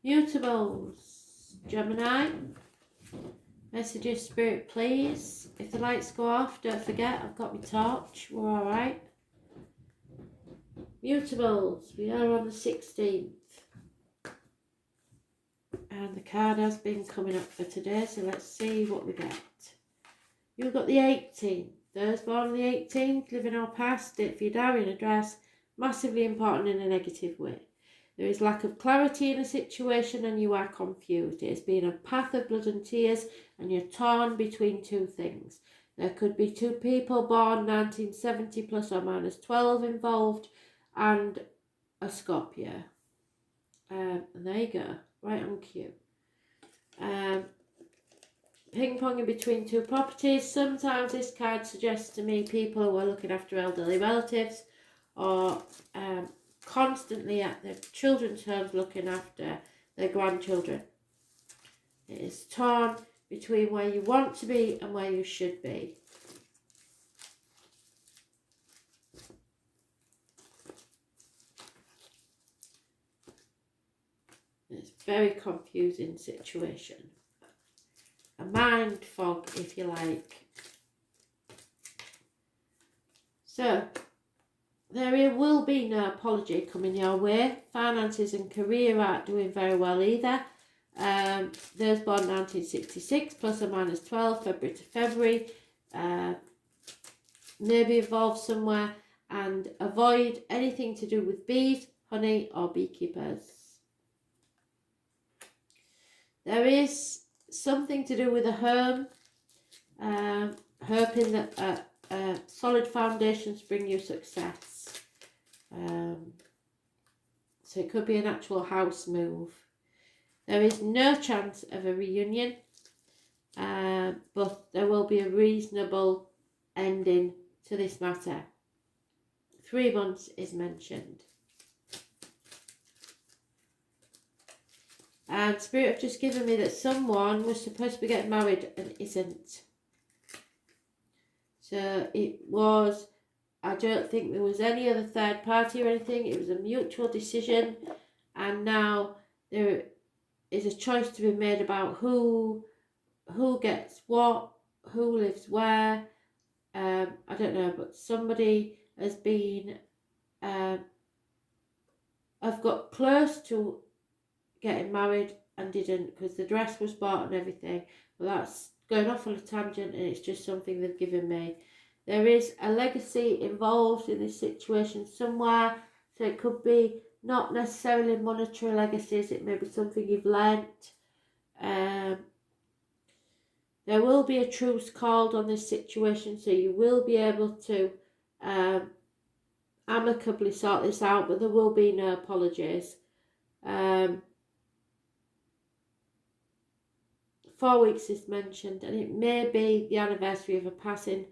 Mutables, Gemini. Messages, Spirit, please. If the lights go off, don't forget, I've got my torch. We're alright. Mutables, we are on the 16th. And the card has been coming up for today, so let's see what we get. You've got the 18th. Those born on the 18th, living or past, date for your diary and address, massively important in a negative way. There is lack of clarity in a situation and you are confused. It has been a path of blood and tears and you're torn between two things. There could be two people born 1970 plus or minus 12 involved and a Scorpio. And there you go, right on cue. Ping-ponging between two properties. Sometimes this card suggests to me people who are looking after elderly relatives or constantly at their children's homes looking after their grandchildren. It is torn between where you want to be and where you should be. It's a very confusing situation. A mind fog, if you like. So, there will be no apology coming your way. Finances and career aren't doing very well either. Those born 1966 plus or minus 12, February to February, maybe involved somewhere, and avoid anything to do with bees, honey or beekeepers. There is something to do with a home, hoping that solid foundations bring you success. So it could be an actual house move. There is no chance of a reunion, but there will be a reasonable ending to this matter. 3 months is mentioned. And Spirit have just given me that someone was supposed to be getting married and isn't. So it was, I don't think there was any other third party or anything. It was a mutual decision. And now there is a choice to be made about who gets what, who lives where. I don't know, but somebody has been, I've got close to getting married and didn't because the dress was bought and everything. Well, that's going off on a tangent and it's just something they've given me. There is a legacy involved in this situation somewhere, so it could be not necessarily monetary legacies, it may be something you've learnt. There will be a truce called on this situation, so you will be able to amicably sort this out, but there will be no apologies. 4 weeks is mentioned, and it may be the anniversary of a passing,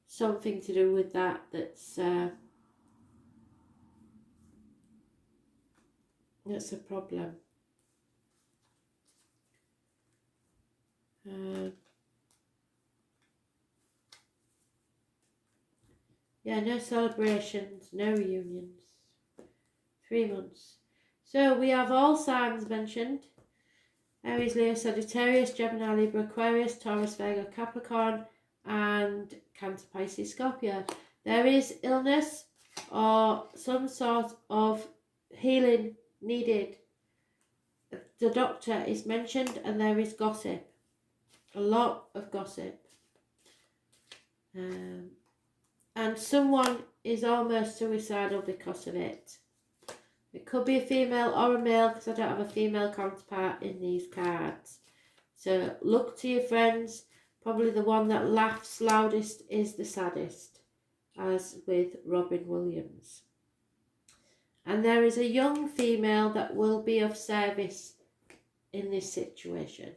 something to do with that's a problem. Yeah, no celebrations, no reunions. 3 months. So we have all signs mentioned. Aries, Leo, Sagittarius, Gemini, Libra, Aquarius, Taurus, Virgo, Capricorn, and Cancer, Pisces, Scorpio. There is illness or some sort of healing needed. The doctor is mentioned and there is gossip. A lot of gossip. And someone is almost suicidal because of it. It could be a female or a male because I don't have a female counterpart in these cards. So look to your friends. Probably the one that laughs loudest is the saddest, as with Robin Williams. And there is a young female that will be of service in this situation.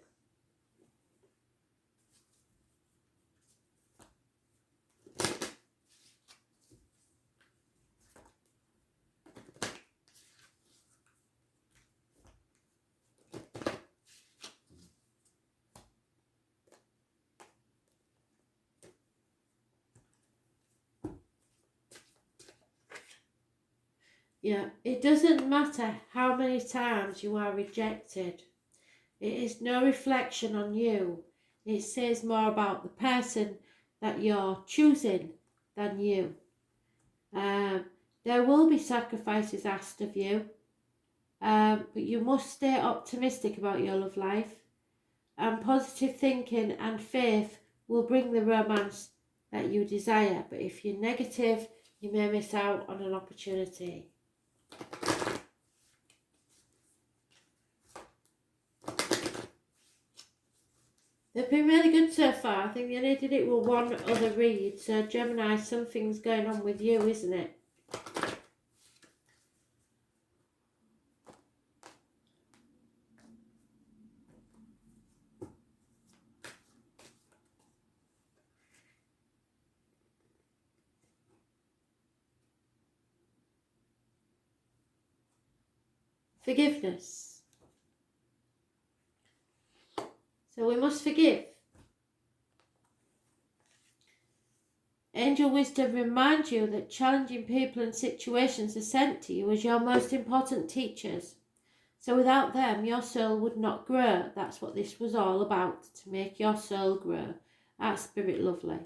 Yeah, it doesn't matter how many times you are rejected. It is no reflection on you. It says more about the person that you're choosing than you. There will be sacrifices asked of you, but you must stay optimistic about your love life. And positive thinking and faith will bring the romance that you desire. But if you're negative, you may miss out on an opportunity. They've been really good so far. I think they only did it with one other read. So Gemini, something's going on with you, isn't it? Forgiveness. So we must forgive. Angel wisdom reminds you that challenging people and situations are sent to you as your most important teachers. So without them, your soul would not grow. That's what this was all about, to make your soul grow. That's Spirit Lovely.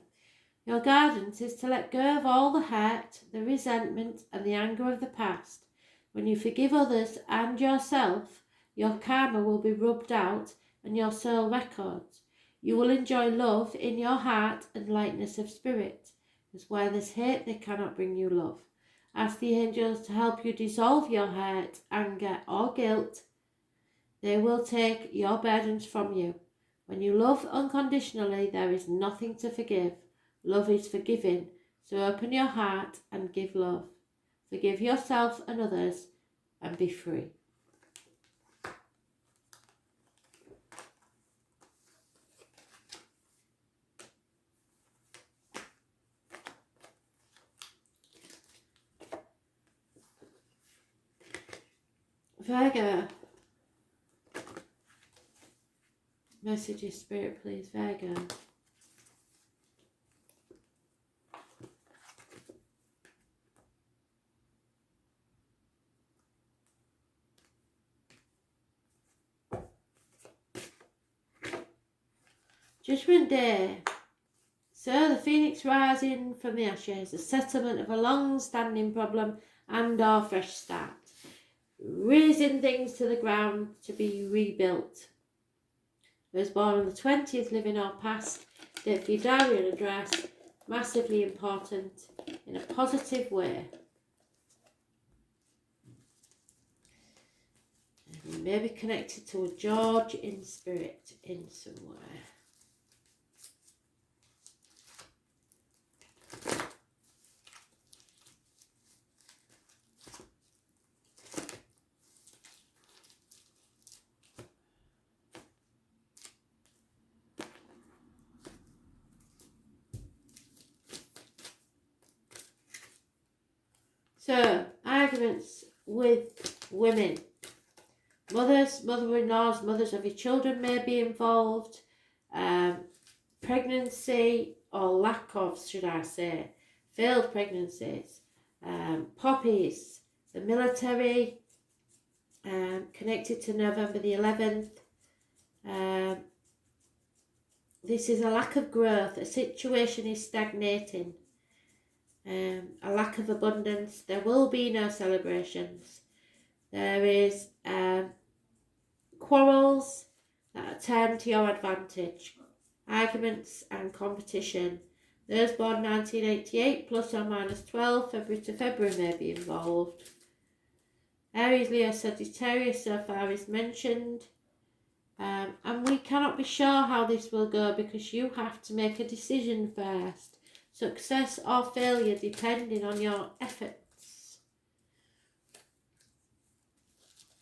Your guidance is to let go of all the hurt, the resentment and the anger of the past. When you forgive others and yourself, your karma will be rubbed out and your soul records. You will enjoy love in your heart and lightness of spirit. Because where there's hate, they cannot bring you love. Ask the angels to help you dissolve your hurt, anger or guilt. They will take your burdens from you. When you love unconditionally, there is nothing to forgive. Love is forgiving, so open your heart and give love. Forgive yourself and others and be free. Virgo. Messages, Spirit, please. Virgo. Judgment Day. So the phoenix rising from the ashes, a settlement of a long-standing problem and or fresh start. Raising things to the ground to be rebuilt. Those born on the 20th, living our past. Date for your diary and address. Massively important in a positive way. And you may be connected to a George in spirit in somewhere. So, arguments with women. Mothers, mother-in-laws, mothers of your children may be involved. Pregnancy or lack of, should I say, failed pregnancies. Poppies, the military, connected to November the 11th. This is a lack of growth. A situation is stagnating. A lack of abundance. There will be no celebrations. There is quarrels that turn to your advantage. Arguments and competition. Those born 1988 plus or minus 12, February to February may be involved. Aries, Leo, Sagittarius so far is mentioned. And we cannot be sure how this will go because you have to make a decision first. Success or failure depending on your efforts.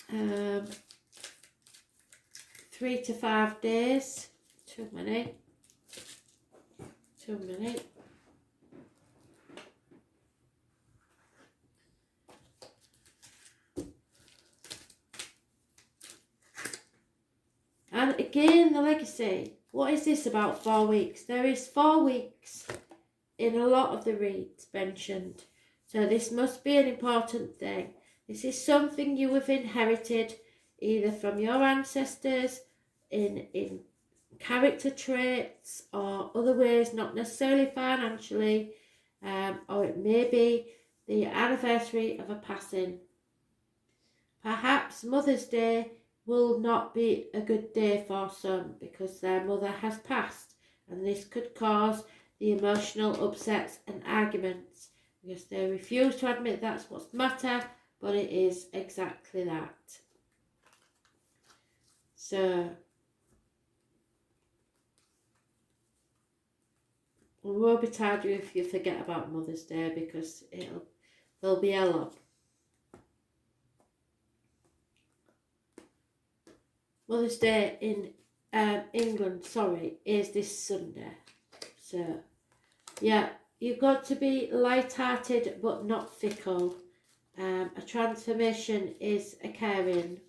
3 to 5 days. Too many. And again, the legacy. What is this about 4 weeks? There is 4 weeks in a lot of the reads mentioned. So this must be an important thing. This is something you have inherited either from your ancestors in character traits or other ways, not necessarily financially, or it may be the anniversary of a passing. Perhaps Mother's Day will not be a good day for some because their mother has passed, and this could cause the emotional upsets and arguments because they refuse to admit that's what's the matter, but it is exactly that. So it won't be tired if you forget about Mother's Day because there'll be a lot. Mother's Day in England, is this Sunday. So, yeah, you've got to be light-hearted but not fickle. A transformation is occurring.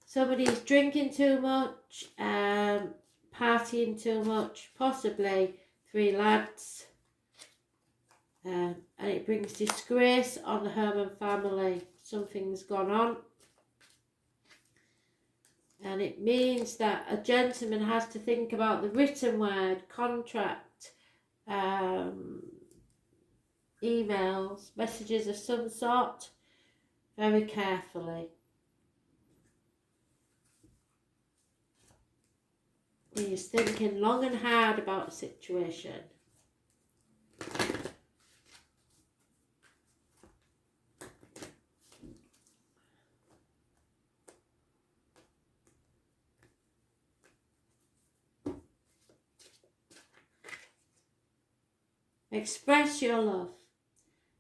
Somebody's drinking too much, partying too much, possibly 3 lads. And it brings disgrace on the home and family. Something's gone on. And it means that a gentleman has to think about the written word, contract, emails, messages of some sort, very carefully. He's thinking long and hard about a situation. Express your love.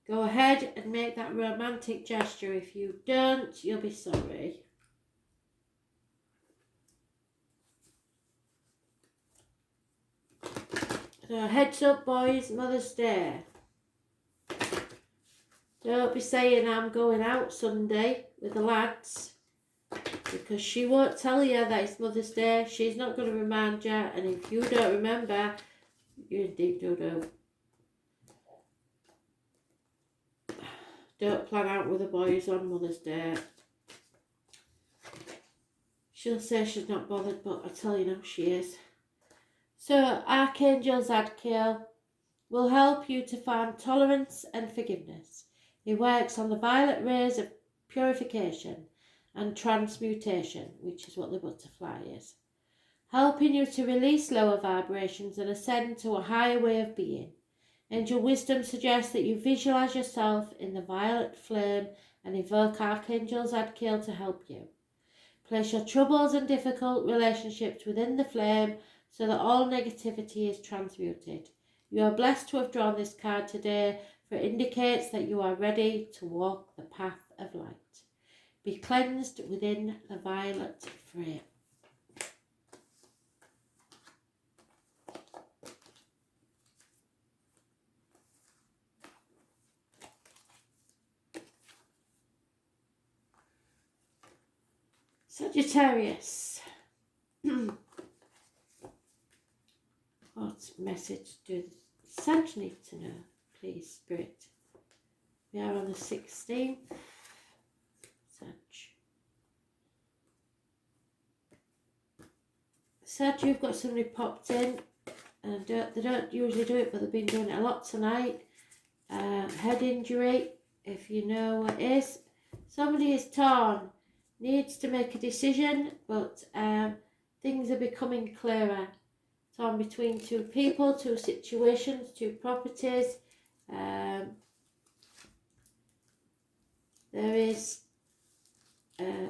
Go ahead and make that romantic gesture. If you don't, you'll be sorry. So heads up, boys, Mother's Day. Don't be saying I'm going out Sunday with the lads, because she won't tell you that it's Mother's Day. She's not going to remind you, and if you don't remember, you're in deep doo-doo. Don't plan out with the boys on Mother's Day. She'll say she's not bothered, but I tell you now, she is. So, Archangel Zadkiel will help you to find tolerance and forgiveness. He works on the violet rays of purification and transmutation, which is what the butterfly is, helping you to release lower vibrations and ascend to a higher way of being. Angel wisdom suggests that you visualize yourself in the violet flame and invoke Archangel Zadkiel to help you. Place your troubles and difficult relationships within the flame so that all negativity is transmuted. You are blessed to have drawn this card today, for it indicates that you are ready to walk the path of light. Be cleansed within the violet flame. Sagittarius. What message do the Sag need to know, please, Spirit? We are on the 16th. Sag. Sag, you've got somebody popped in, and they don't usually do it, but they've been doing it a lot tonight. Head injury, if you know what it is. Somebody is torn, needs to make a decision, but things are becoming clearer. Torn between 2 people, 2 situations, 2 properties. There is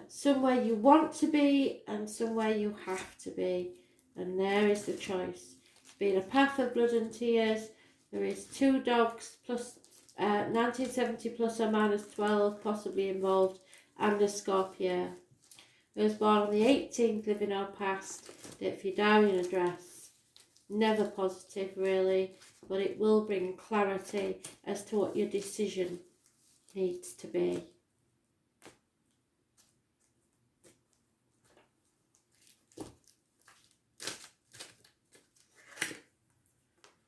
somewhere you want to be and somewhere you have to be, and there is the choice. It's been a path of blood and tears. There is 2 dogs plus 1970 plus or minus 12 possibly involved, and a Scorpio. Who was born on the 18th, living or past. Date for your diary and address. Never positive really, but it will bring clarity as to what your decision needs to be.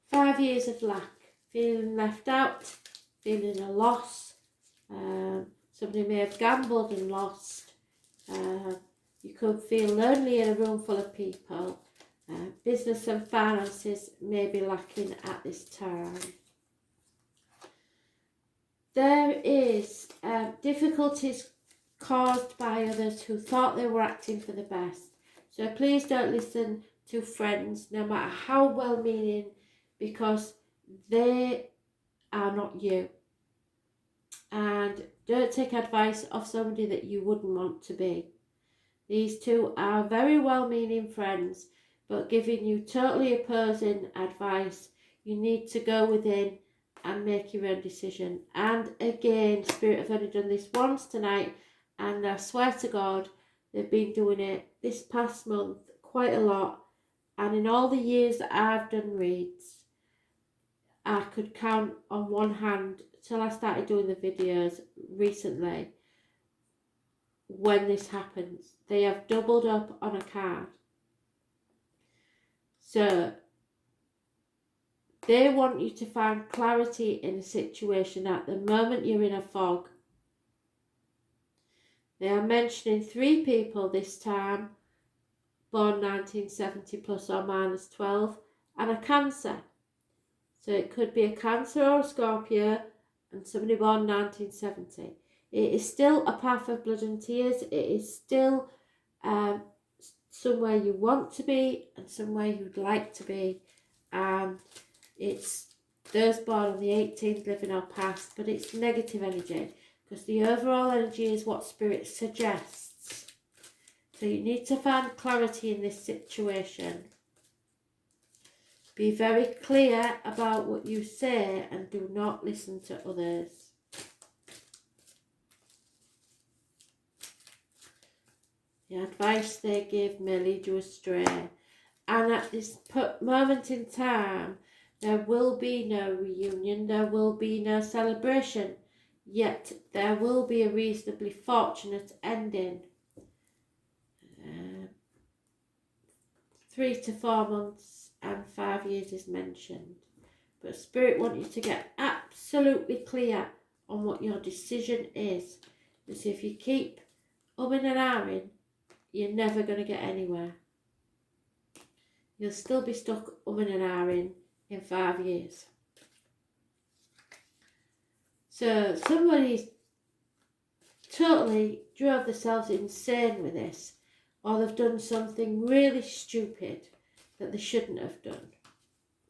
Five years of lack, feeling left out, feeling a loss. Somebody may have gambled and lost. You could feel lonely in a room full of people. Business and finances may be lacking at this time. There is difficulties caused by others who thought they were acting for the best. So please don't listen to friends, no matter how well-meaning, because they are not you. And don't take advice of somebody that you wouldn't want to be. These two are very well-meaning friends, but giving you totally opposing advice. You need to go within and make your own decision. And again, Spirit have only done this once tonight, and I swear to God, they've been doing it this past month quite a lot. And in all the years that I've done reads, I could count on one hand till I started doing the videos recently when this happens. They have doubled up on a card. So they want you to find clarity in a situation. At the moment you're in a fog. They are mentioning 3 people this time, born 1970 plus or minus 12, and a Cancer. So it could be a Cancer or a Scorpio and somebody born 1970. It is still a path of blood and tears. It is still somewhere you want to be and somewhere you'd like to be. It's those born on the 18th living our past, but it's negative energy, because the overall energy is what Spirit suggests. So you need to find clarity in this situation. Be very clear about what you say and do not listen to others. The advice they give may lead you astray. And at this moment in time, there will be no reunion, there will be no celebration, yet there will be a reasonably fortunate ending. 3 to 4 months and 5 years is mentioned. But Spirit want you to get absolutely clear on what your decision is. Because if you keep umming and ahhing, you're never going to get anywhere. You'll still be stuck umming and ahhing in 5 years. So somebody totally drove themselves insane with this, or they've done something really stupid that they shouldn't have done,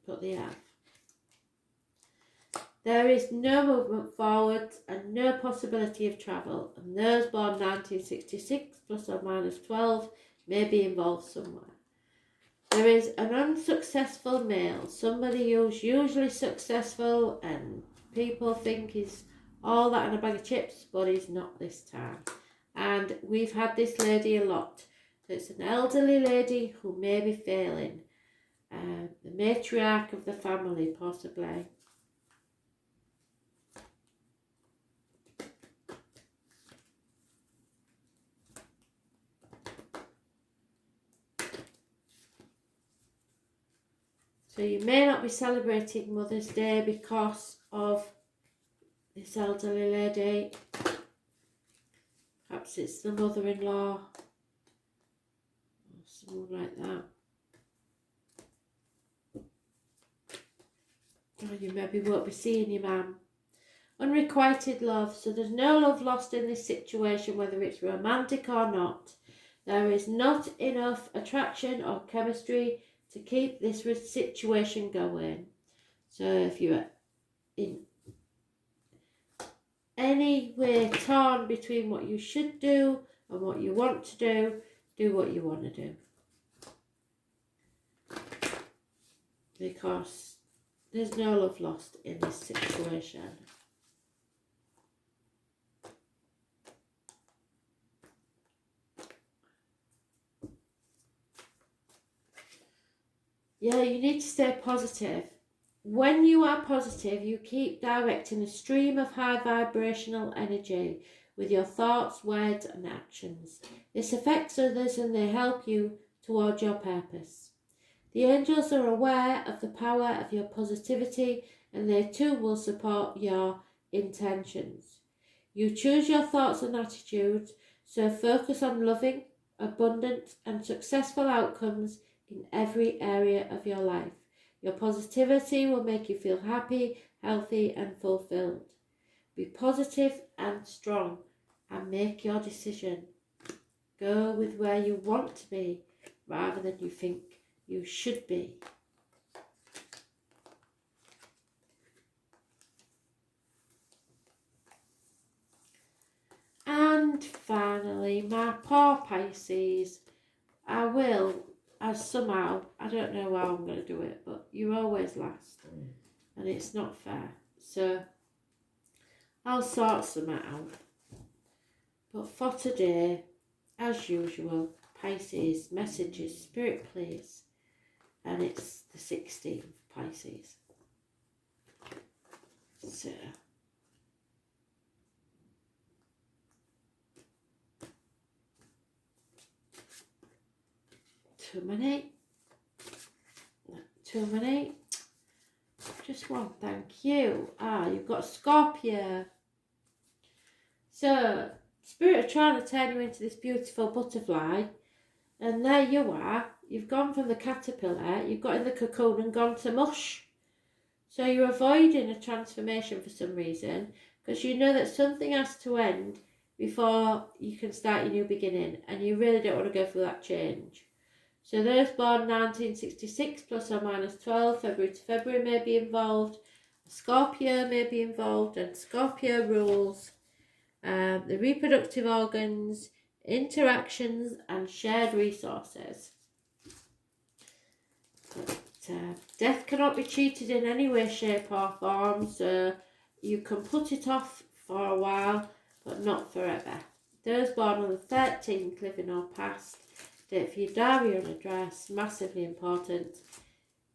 but they have. There is no movement forward and no possibility of travel, and those born 1966 plus or minus 12 may be involved somewhere. There is an unsuccessful male, somebody who's usually successful and people think he's all that in a bag of chips, but he's not this time. And we've had this lady a lot. So it's an elderly lady who may be failing. The matriarch of the family, possibly. So you may not be celebrating Mother's Day because of this elderly lady. Perhaps it's the mother-in-law or someone like that. Or you maybe won't be seeing your mum. Unrequited love. So there's no love lost in this situation, whether it's romantic or not. There is not enough attraction or chemistry to keep this situation going. So if you're in any way torn between what you should do and what you want to do what you want to do. Because there's no love lost in this situation. Yeah, you need to stay positive. When you are positive, you keep directing a stream of high vibrational energy with your thoughts, words and actions. This affects others and they help you towards your purpose. The angels are aware of the power of your positivity and they too will support your intentions. You choose your thoughts and attitudes, so focus on loving, abundant and successful outcomes in every area of your life. Your positivity will make you feel happy, healthy and fulfilled. Be positive and strong and make your decision. Go with where you want to be rather than you think you should be. And finally, my poor Pisces, I will, as somehow, I don't know how I'm going to do it, but you're always last and it's not fair. So I'll sort some out. But for today, as usual, Pisces messages, Spirit please. And it's the 16th, Pisces. So too many. Just one, thank you. You've got Scorpio. So, Spirit are trying to turn you into this beautiful butterfly. And there you are. You've gone from the caterpillar, you've got in the cocoon and gone to mush. So you're avoiding a transformation for some reason, because you know that something has to end before you can start your new beginning, and you really don't want to go through that change. So those born 1966 plus or minus 12, February to February may be involved. Scorpio may be involved, and Scorpio rules the reproductive organs, interactions and shared resources. But death cannot be cheated in any way, shape or form, so you can put it off for a while, but not forever. Those born on the 13th, living or past, date for your diary and address, massively important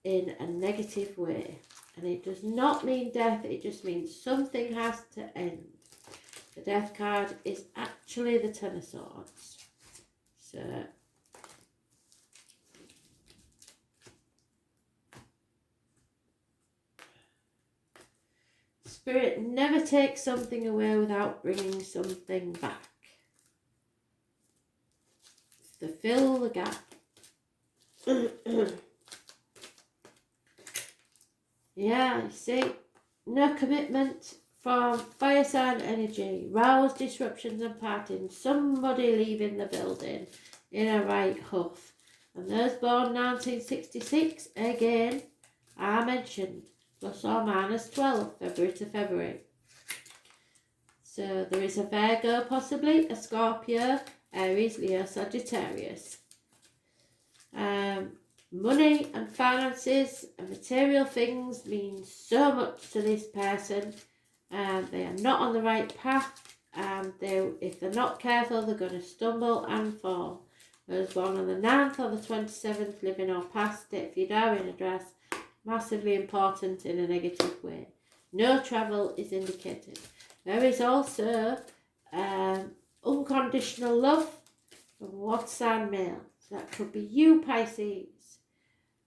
in a negative way. And it does not mean death, it just means something has to end. The death card is actually the Ten of Swords. So Spirit never takes something away without bringing something back. To fill the gap. Yeah, you see, no commitment from fire sign energy, rouse disruptions and partings, somebody leaving the building in a right huff. And those born 1966, again, are mentioned, plus or minus 12, February to February. So there is a Virgo, possibly, a Scorpio, Aries, Leo, Sagittarius. Money and finances and material things mean so much to this person. They are not on the right path, and if they're not careful, they're going to stumble and fall. Those born on the 9th or the 27th, living or past, date for your diary and address, massively important in a negative way. No travel is indicated. There is also unconditional love from what sign male. So that could be you, Pisces.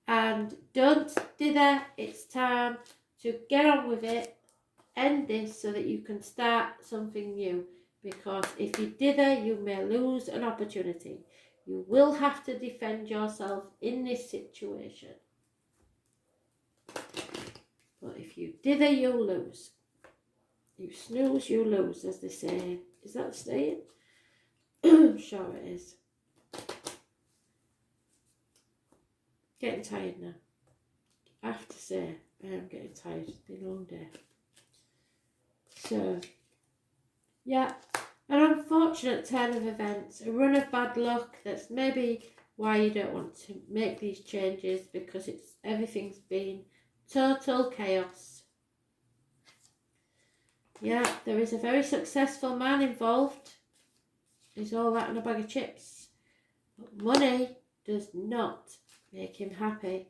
And don't dither, it's time to get on with it, end this so that you can start something new. Because if you dither, you may lose an opportunity. You will have to defend yourself in this situation. But if you dither, you'll lose. You snooze, you lose, as they say. Is that the saying? I'm sure it is. Getting tired now. I have to say, I am getting tired. It's been a long day. So, yeah, an unfortunate turn of events, a run of bad luck. That's maybe why you don't want to make these changes, because everything's been total chaos. Yeah, there is a very successful man involved. Is all that in a bag of chips? But money does not make him happy.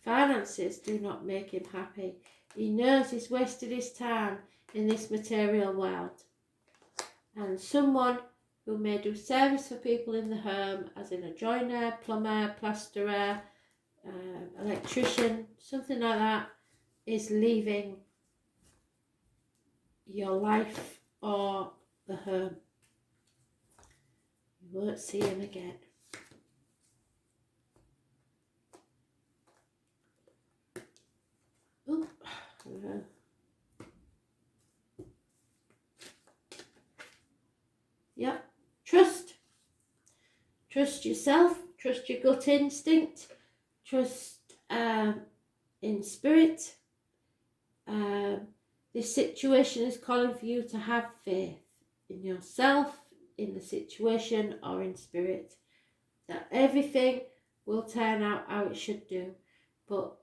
Finances do not make him happy. He knows he's wasted his time in this material world. And someone who may do service for people in the home, as in a joiner, plumber, plasterer, electrician, something like that, is leaving your life or the home. You won't see him again. Ooh. Yeah, trust. Trust yourself, trust your gut instinct, trust in spirit. This situation is calling for you to have faith in yourself, in the situation, or in spirit. That everything will turn out how it should do. But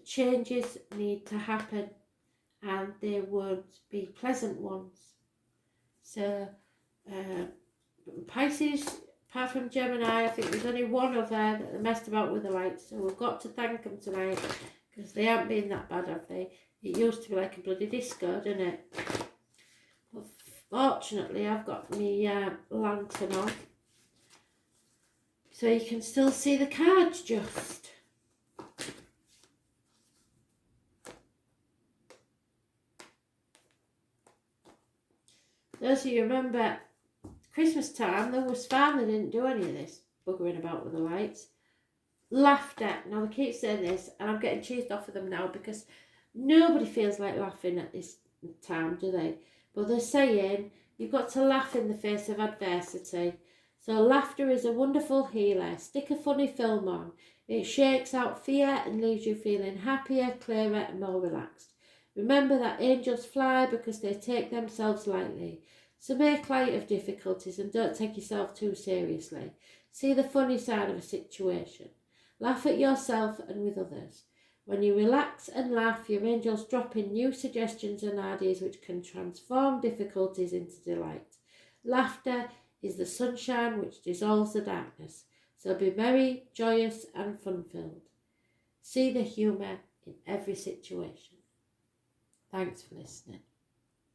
changes need to happen, and they won't be pleasant ones. So, Pisces, apart from Gemini, I think there's only one other that they messed about with the lights. So we've got to thank them tonight, because they haven't been that bad, have they? It used to be like a bloody disco, didn't it? But fortunately, I've got my lantern on, so you can still see the cards just. Those of you remember Christmas time, there was fun, they didn't do any of this buggering about with the lights. Laughter. Now they keep saying this, and I'm getting cheesed off of them now, because nobody feels like laughing at this time, do they? But they're saying you've got to laugh in the face of adversity. So laughter is a wonderful healer. Stick a funny film on. It shakes out fear and leaves you feeling happier, clearer and more relaxed. Remember that angels fly because they take themselves lightly. So make light of difficulties and don't take yourself too seriously. See the funny side of a situation. Laugh at yourself and with others. When you relax and laugh, your angels drop in new suggestions and ideas which can transform difficulties into delight. Laughter is the sunshine which dissolves the darkness. So be merry, joyous and fun-filled. See the humour in every situation. Thanks for listening.